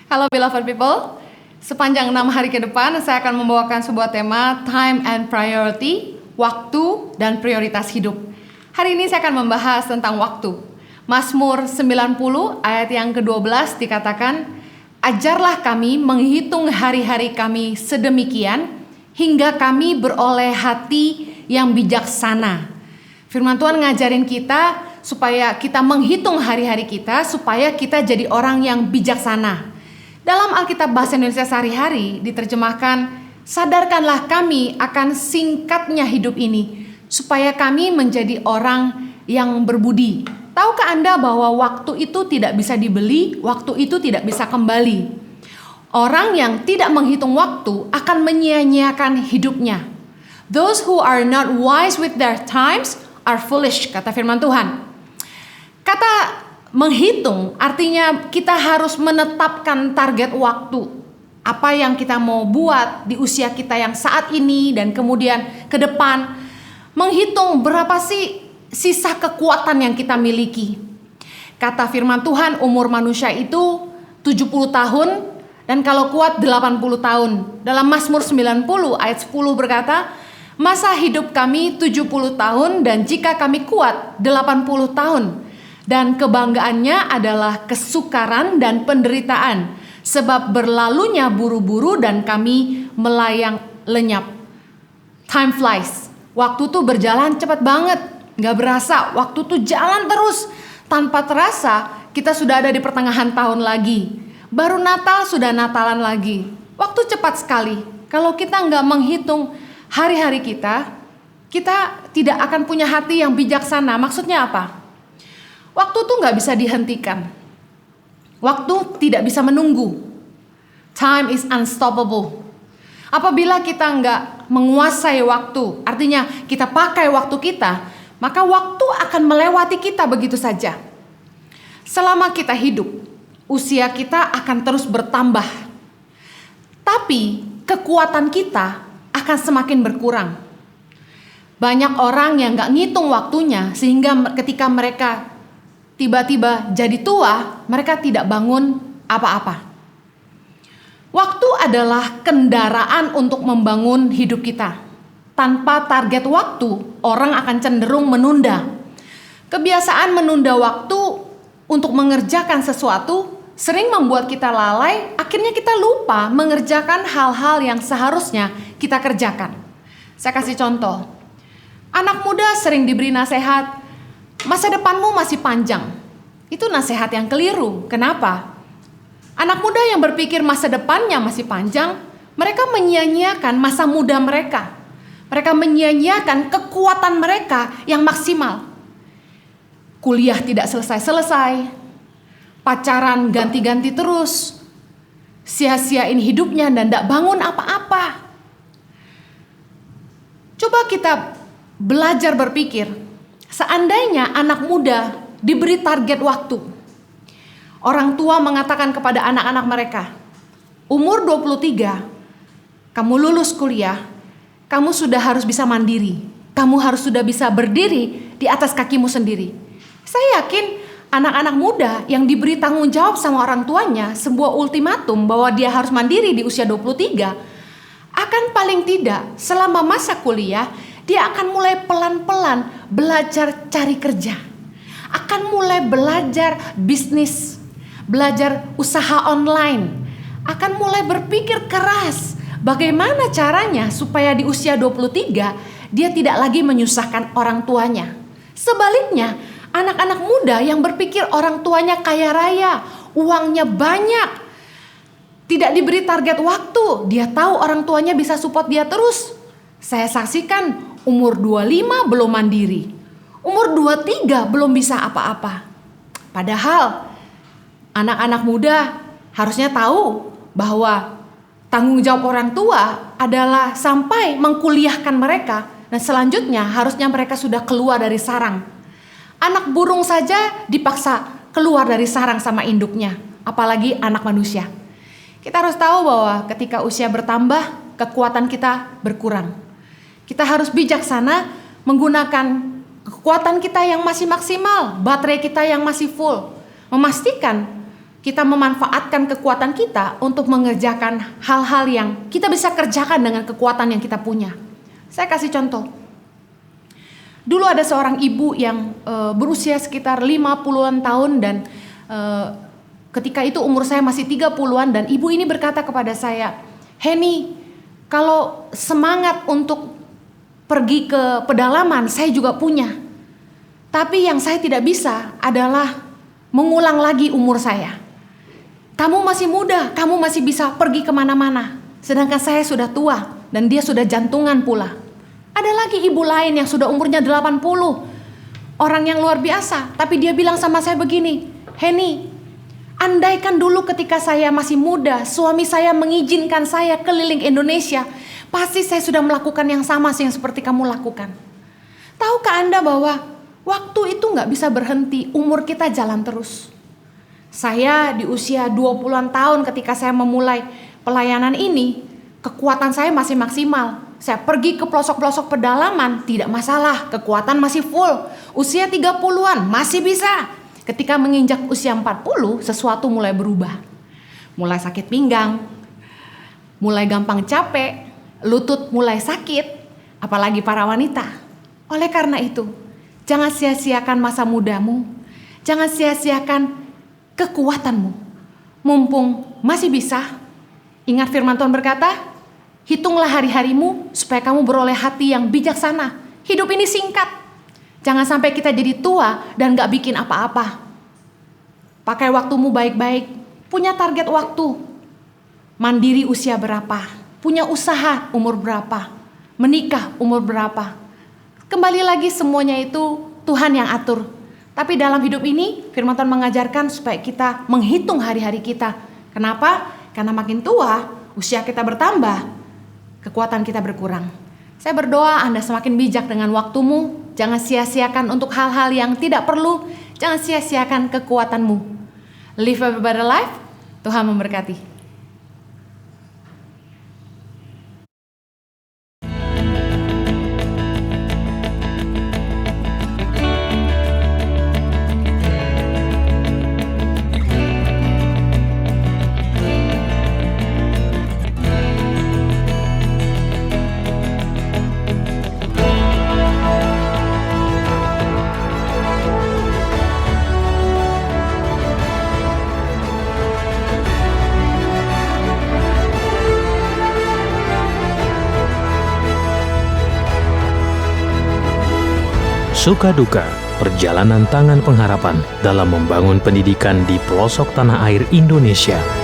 Halo beloved people, sepanjang 6 hari ke depan saya akan membawakan sebuah tema Time and Priority, waktu dan prioritas hidup. Hari ini saya akan membahas tentang waktu. Mazmur 90 ayat yang ke-12 dikatakan, ajarlah kami menghitung hari-hari kami sedemikian hingga kami beroleh hati yang bijaksana. Firman Tuhan ngajarin kita supaya kita menghitung hari-hari kita supaya kita jadi orang yang bijaksana. Dalam Alkitab Bahasa Indonesia sehari-hari diterjemahkan, sadarkanlah kami akan singkatnya hidup ini, supaya kami menjadi orang yang berbudi. Tahukah Anda bahwa waktu itu tidak bisa dibeli, waktu itu tidak bisa kembali. Orang yang tidak menghitung waktu akan menyia-nyiakan hidupnya. Those who are not wise with their times are foolish, kata firman Tuhan. Kata menghitung artinya kita harus menetapkan target waktu. Apa yang kita mau buat di usia kita yang saat ini dan kemudian ke depan. Menghitung berapa sih sisa kekuatan yang kita miliki. Kata firman Tuhan, umur manusia itu 70 tahun dan kalau kuat 80 tahun. Dalam Mazmur 90 ayat 10 berkata, masa hidup kami 70 tahun dan jika kami kuat 80 tahun. Dan kebanggaannya adalah kesukaran dan penderitaan, sebab berlalunya buru-buru dan kami melayang lenyap. Time flies. Waktu tuh berjalan cepat banget, gak berasa. Waktu tuh jalan terus. Tanpa terasa kita sudah ada di pertengahan tahun lagi. Baru Natal sudah Natalan lagi. Waktu cepat sekali. Kalau kita gak menghitung hari-hari kita tidak akan punya hati yang bijaksana. Maksudnya apa? Waktu tuh gak bisa dihentikan. Waktu tidak bisa menunggu. Time is unstoppable. Apabila kita gak menguasai waktu, artinya kita pakai waktu kita, maka waktu akan melewati kita begitu saja. Selama kita hidup, usia kita akan terus bertambah. Tapi kekuatan kita akan semakin berkurang. Banyak orang yang gak ngitung waktunya, sehingga ketika mereka tiba-tiba jadi tua, mereka tidak bangun apa-apa. Waktu adalah kendaraan untuk membangun hidup kita. Tanpa target waktu, orang akan cenderung menunda. Kebiasaan menunda waktu untuk mengerjakan sesuatu sering membuat kita lalai, akhirnya kita lupa mengerjakan hal-hal yang seharusnya kita kerjakan. Saya kasih contoh. Anak muda sering diberi nasihat, masa depanmu masih panjang. Itu nasihat yang keliru. Kenapa? Anak muda yang berpikir masa depannya masih panjang, mereka menyia-nyiakan masa muda mereka. Mereka menyia-nyiakan kekuatan mereka yang maksimal. Kuliah tidak selesai-selesai, pacaran ganti-ganti terus, sia-siain hidupnya dan tidak bangun apa-apa. Coba kita belajar berpikir, seandainya anak muda diberi target waktu. Orang tua mengatakan kepada anak-anak mereka, umur 23, kamu lulus kuliah, kamu sudah harus bisa mandiri. Kamu harus sudah bisa berdiri di atas kakimu sendiri. Saya yakin anak-anak muda yang diberi tanggung jawab sama orang tuanya sebuah ultimatum bahwa dia harus mandiri di usia 23, akan paling tidak selama masa kuliah dia akan mulai pelan-pelan belajar cari kerja. Akan mulai belajar bisnis, belajar usaha online. Akan mulai berpikir keras bagaimana caranya supaya di usia 23 dia tidak lagi menyusahkan orang tuanya. Sebaliknya, anak-anak muda yang berpikir orang tuanya kaya raya, uangnya banyak, tidak diberi target waktu, dia tahu orang tuanya bisa support dia terus. Saya saksikan umur 25 belum mandiri, umur 23 belum bisa apa-apa. Padahal anak-anak muda harusnya tahu bahwa tanggung jawab orang tua adalah sampai mengkuliahkan mereka dan selanjutnya harusnya mereka sudah keluar dari sarang. Anak burung saja dipaksa keluar dari sarang sama induknya, apalagi anak manusia. Kita harus tahu bahwa ketika usia bertambah, kekuatan kita berkurang. Kita harus bijaksana menggunakan kekuatan kita yang masih maksimal, baterai kita yang masih full. Memastikan kita memanfaatkan kekuatan kita untuk mengerjakan hal-hal yang kita bisa kerjakan dengan kekuatan yang kita punya. Saya kasih contoh. Dulu ada seorang ibu yang berusia sekitar 50-an tahun dan ketika itu umur saya masih 30-an, dan ibu ini berkata kepada saya, "Henny, kalau semangat untuk pergi ke pedalaman saya juga punya. Tapi yang saya tidak bisa adalah mengulang lagi umur saya. Kamu masih muda, kamu masih bisa pergi kemana-mana. Sedangkan saya sudah tua dan dia sudah jantungan pula." Ada lagi ibu lain yang sudah umurnya 80. Orang yang luar biasa. Tapi dia bilang sama saya begini, "Henny, andaikan dulu ketika saya masih muda, suami saya mengizinkan saya keliling Indonesia, pasti saya sudah melakukan yang sama sih yang seperti kamu lakukan." Tahukah Anda bahwa waktu itu gak bisa berhenti, umur kita jalan terus. Saya di usia 20-an tahun ketika saya memulai pelayanan ini, kekuatan saya masih maksimal. Saya pergi ke pelosok-pelosok pedalaman, tidak masalah, kekuatan masih full. Usia 30-an masih bisa. Ketika menginjak usia 40, sesuatu mulai berubah. Mulai sakit pinggang, mulai gampang capek, lutut mulai sakit, apalagi para wanita. Oleh karena itu, jangan sia-siakan masa mudamu. Jangan sia-siakan kekuatanmu. Mumpung masih bisa. Ingat firman Tuhan berkata, hitunglah hari-harimu supaya kamu beroleh hati yang bijaksana. Hidup ini singkat. Jangan sampai kita jadi tua dan gak bikin apa-apa. Pakai waktumu baik-baik. Punya target waktu. Mandiri usia berapa? Punya usaha umur berapa? Menikah umur berapa? Kembali lagi semuanya itu Tuhan yang atur. Tapi dalam hidup ini firman Tuhan mengajarkan supaya kita menghitung hari-hari kita. Kenapa? Karena makin tua usia kita bertambah, kekuatan kita berkurang. Saya berdoa Anda semakin bijak dengan waktumu. Jangan sia-siakan untuk hal-hal yang tidak perlu. Jangan sia-siakan kekuatanmu. Live a better life. Tuhan memberkati. Suka duka, perjalanan tangan pengharapan dalam membangun pendidikan di pelosok tanah air Indonesia.